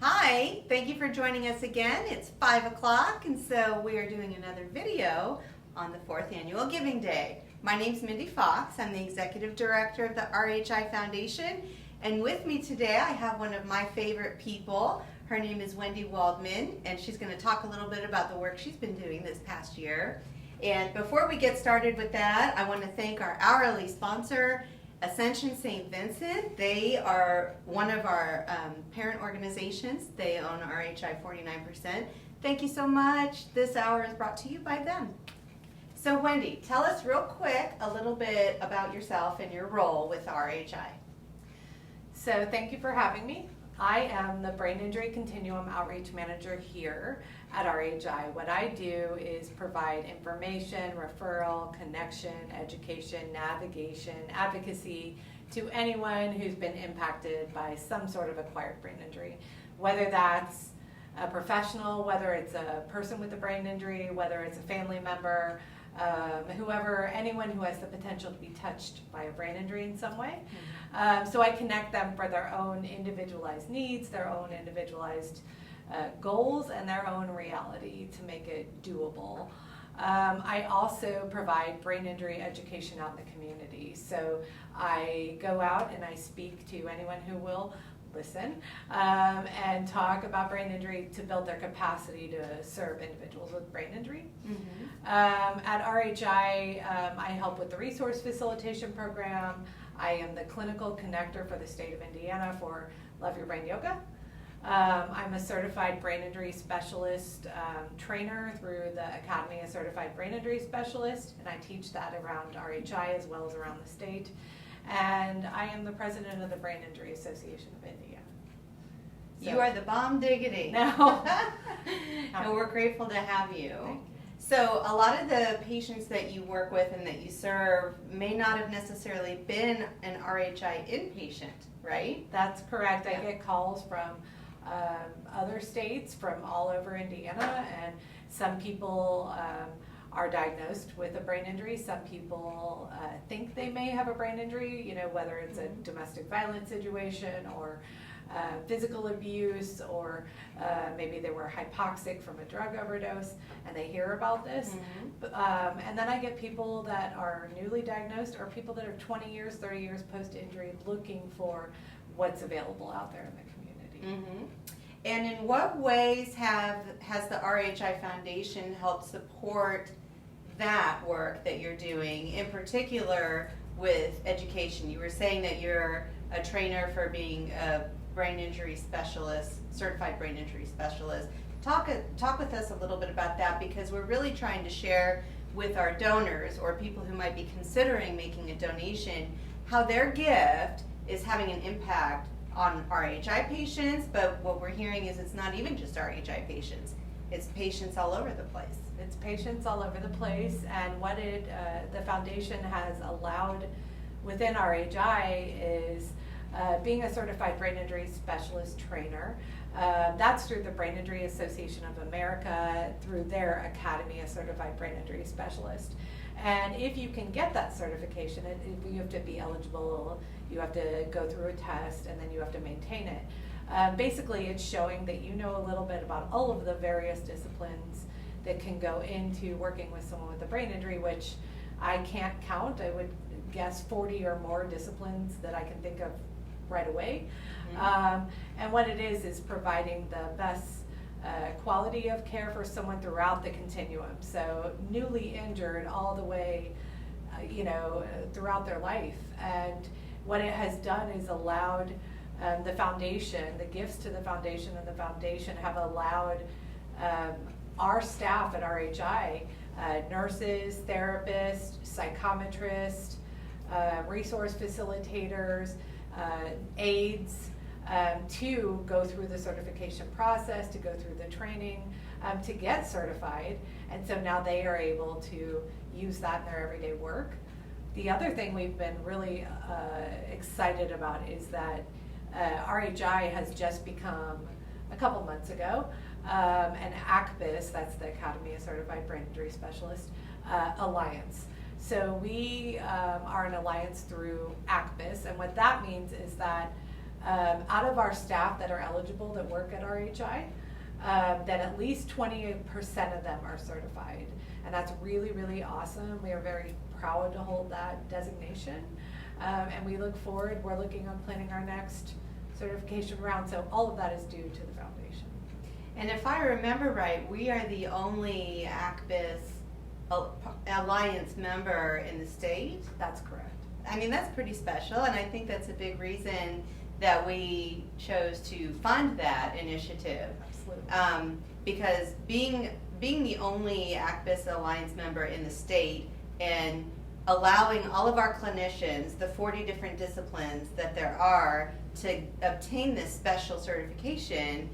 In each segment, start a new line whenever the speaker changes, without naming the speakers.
Hi, thank you for joining us again. It's 5 o'clock, and so we are doing another video on the 4th Annual Giving Day. My name's Mindy Fox. I'm the Executive Director of the RHI Foundation, and with me today I have one of my favorite people. Her name is Wendy Waldman, and she's going to talk a little bit about the work she's been doing this past year. And before we get started with that, I want to thank our hourly sponsor, Ascension St. Vincent. They are one of our parent organizations. They own RHI 49%. Thank you so much. This hour is brought to you by them. So Wendy, tell us real quick a little bit about yourself and your role with RHI.
So thank you for having me. I am the Brain Injury Continuum Outreach Manager here at RHI. What I do is provide information, referral, connection, education, navigation, advocacy to anyone who's been impacted by some sort of acquired brain injury, whether that's a professional, whether it's a person with a brain injury, whether it's a family member, anyone who has the potential to be touched by a brain injury in some way. So I connect them for their own individualized needs, their own individualized goals, and their own reality to make it doable. I also provide brain injury education out in the community. So I go out and I speak to anyone who will listen and talk about brain injury to build their capacity to serve individuals with brain injury. At RHI, I help with the resource facilitation program. I am the clinical connector for the state of Indiana for Love Your Brain Yoga. I'm a certified brain injury specialist trainer through the Academy of Certified Brain Injury Specialists, and I teach that around RHI as well as around the state. And I am the president of the Brain Injury Association of Indiana.
So, you are the bomb diggity.
No.
And we're grateful to have you. So a lot of the patients that you work with and that you serve may not have necessarily been an RHI inpatient, right?
That's correct.
Yeah.
I get calls from other states, from all over Indiana, and some people are diagnosed with a brain injury. Some people think they may have a brain injury, whether it's a domestic violence situation or physical abuse, or maybe they were hypoxic from a drug overdose and they hear about this. And then I get people that are newly diagnosed or people that are 20 years, 30 years post-injury looking for what's available out there in the community.
And in what ways has the RHI Foundation helped support that work that you're doing, in particular with education? You were saying that you're a trainer for being a brain injury specialist, certified brain injury specialist. Talk with us a little bit about that, because we're really trying to share with our donors or people who might be considering making a donation how their gift is having an impact on RHI patients. But what we're hearing is it's not even just RHI patients, it's patients all over the place.
It's patients all over the place, and what the foundation has allowed within RHI is being a certified brain injury specialist trainer. That's through the Brain Injury Association of America, through their Academy of Certified Brain Injury Specialists. And if you can get that certification, you have to be eligible, you have to go through a test, and then you have to maintain it. Basically, it's showing that you know a little bit about all of the various disciplines that can go into working with someone with a brain injury, which I can't count. I would guess 40 or more disciplines that I can think of right away. And what it is providing the best quality of care for someone throughout the continuum. So newly injured all the way, throughout their life. And what it has done is allowed the foundation, the gifts to the foundation and the foundation have allowed our staff at RHI, nurses, therapists, psychometrists, resource facilitators, aides, to go through the certification process, to go through the training, to get certified. And so now they are able to use that in their everyday work. The other thing we've been really excited about is that RHI has just become, a couple months ago, an ACBIS, that's the Academy of Certified Brain Injury Specialists, alliance. So we are an alliance through ACBIS, and what that means is that Out of our staff that are eligible that work at RHI, that at least 20% of them are certified. And that's really, really awesome. We are very proud to hold that designation. And we look forward, we're looking on planning our next certification round. So all of that is due to the foundation.
And if I remember right, we are the only ACBIS Alliance member in the state.
That's correct.
I mean, that's pretty special, and I think that's a big reason that we chose to fund that initiative.
Absolutely.
Because being the only ACBIS Alliance member in the state and allowing all of our clinicians, the 40 different disciplines that there are, to obtain this special certification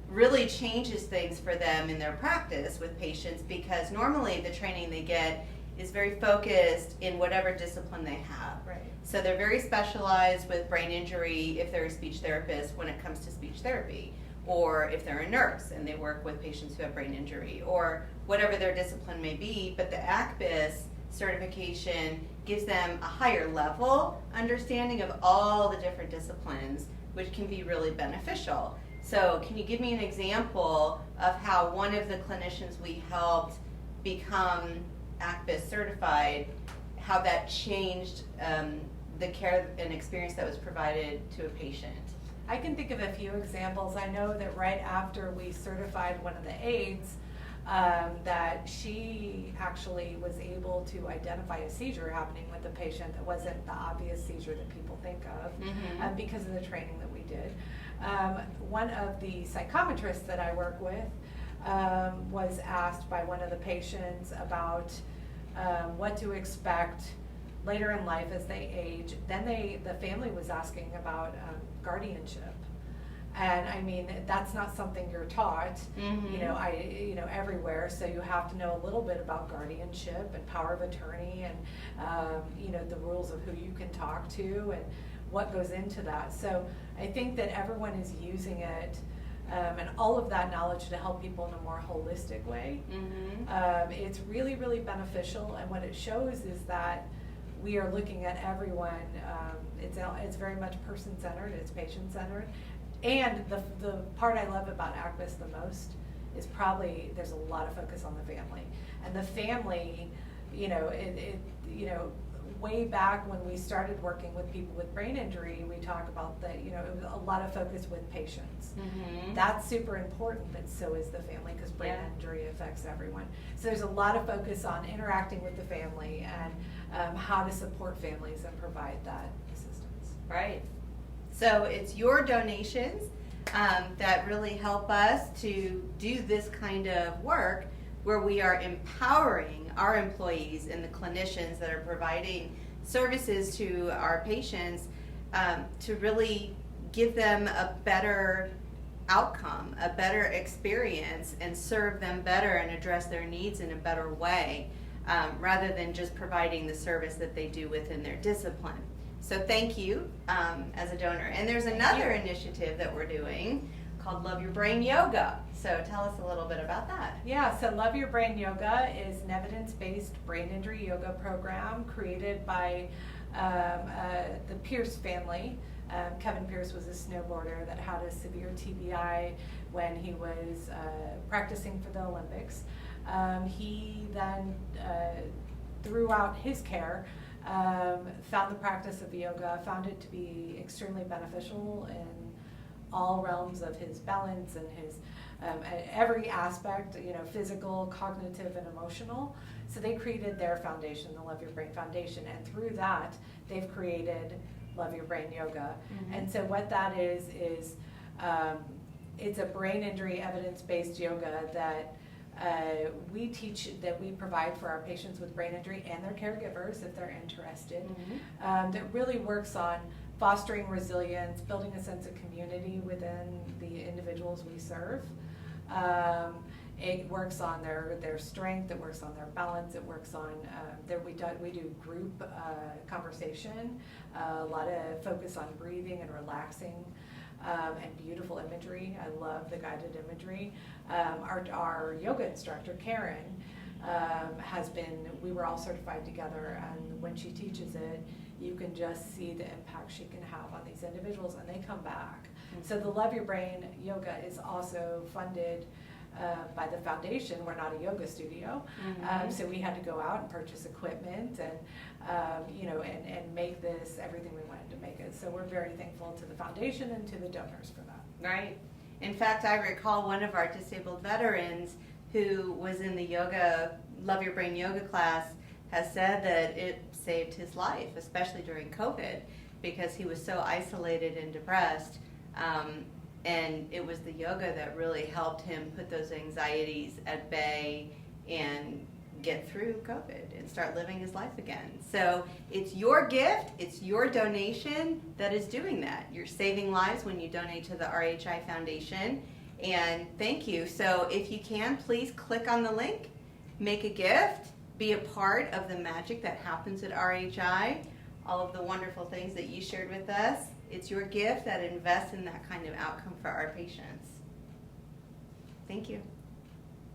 really changes things for them in their practice with patients, because normally the training they get is very focused in whatever discipline they have.
Right.
So they're very specialized with brain injury if they're a speech therapist when it comes to speech therapy, or if they're a nurse and they work with patients who have brain injury, or whatever their discipline may be. But the ACBIS certification gives them a higher level understanding of all the different disciplines, which can be really beneficial. So can you give me an example of how one of the clinicians we helped become ACBIS certified, how that changed the care and experience that was provided to a patient?
I can think of a few examples. I know that right after we certified one of the aides, that she actually was able to identify a seizure happening with the patient that wasn't the obvious seizure that people think of, because of the training that we did. One of the psychometrists that I work with was asked by one of the patients about what to expect later in life as they age. Then the family was asking about guardianship. And I mean, that's not something you're taught, everywhere. So you have to know a little bit about guardianship and power of attorney, and the rules of who you can talk to and what goes into that. So I think that everyone is using it, and all of that knowledge to help people in a more holistic way. It's really, really beneficial, and what it shows is that we are looking at everyone. It's very much person-centered, it's patient-centered. And the part I love about ACBIS the most is probably there's a lot of focus on the family. And the family, way back when we started working with people with brain injury, we talk about that, it was a lot of focus with patients. That's super important, but so is the family, because brain injury affects everyone. So there's a lot of focus on interacting with the family and how to support families and provide that assistance.
Right. So it's your donations that really help us to do this kind of work, where we are empowering our employees and the clinicians that are providing services to our patients to really give them a better outcome, a better experience, and serve them better and address their needs in a better way, rather than just providing the service that they do within their discipline. So thank you as a donor. And there's another initiative that we're doing called Love Your Brain Yoga. So tell us a little bit about that.
Yeah, so Love Your Brain Yoga is an evidence-based brain injury yoga program created by the Pierce family. Kevin Pierce was a snowboarder that had a severe TBI when he was practicing for the Olympics. He then, throughout his care, found the practice of yoga, found it to be extremely beneficial in all realms of his balance and his every aspect, physical, cognitive, and emotional. So they created their foundation, the Love Your Brain Foundation, and through that, they've created Love Your Brain Yoga. And so what that is it's a brain injury evidence-based yoga that we teach, that we provide for our patients with brain injury and their caregivers if they're interested, that really works on fostering resilience, building a sense of community within the individuals we serve. It works on their strength, it works on their balance, it works on, we do group conversation, a lot of focus on breathing and relaxing, and beautiful imagery. I love the guided imagery. Our yoga instructor, Karen, we were all certified together, and when she teaches it, you can just see the impact she can have on these individuals, and they come back.
Mm-hmm.
So the Love Your Brain yoga is also funded by the foundation. We're not a yoga studio, so we had to go out and purchase equipment and you know, and make this everything we wanted to make it. So we're very thankful to the foundation and to the donors for that.
Right. In fact, I recall one of our disabled veterans who was in the yoga, Love Your Brain yoga class, has said that it saved his life, especially during COVID, because he was so isolated and depressed. And it was the yoga that really helped him put those anxieties at bay and get through COVID and start living his life again. So it's your gift, it's your donation that is doing that. You're saving lives when you donate to the RHI Foundation, and thank you. So if you can, please click on the link, make a gift, be a part of the magic that happens at RHI, all of the wonderful things that you shared with us. It's your gift that invests in that kind of outcome for our patients. Thank you.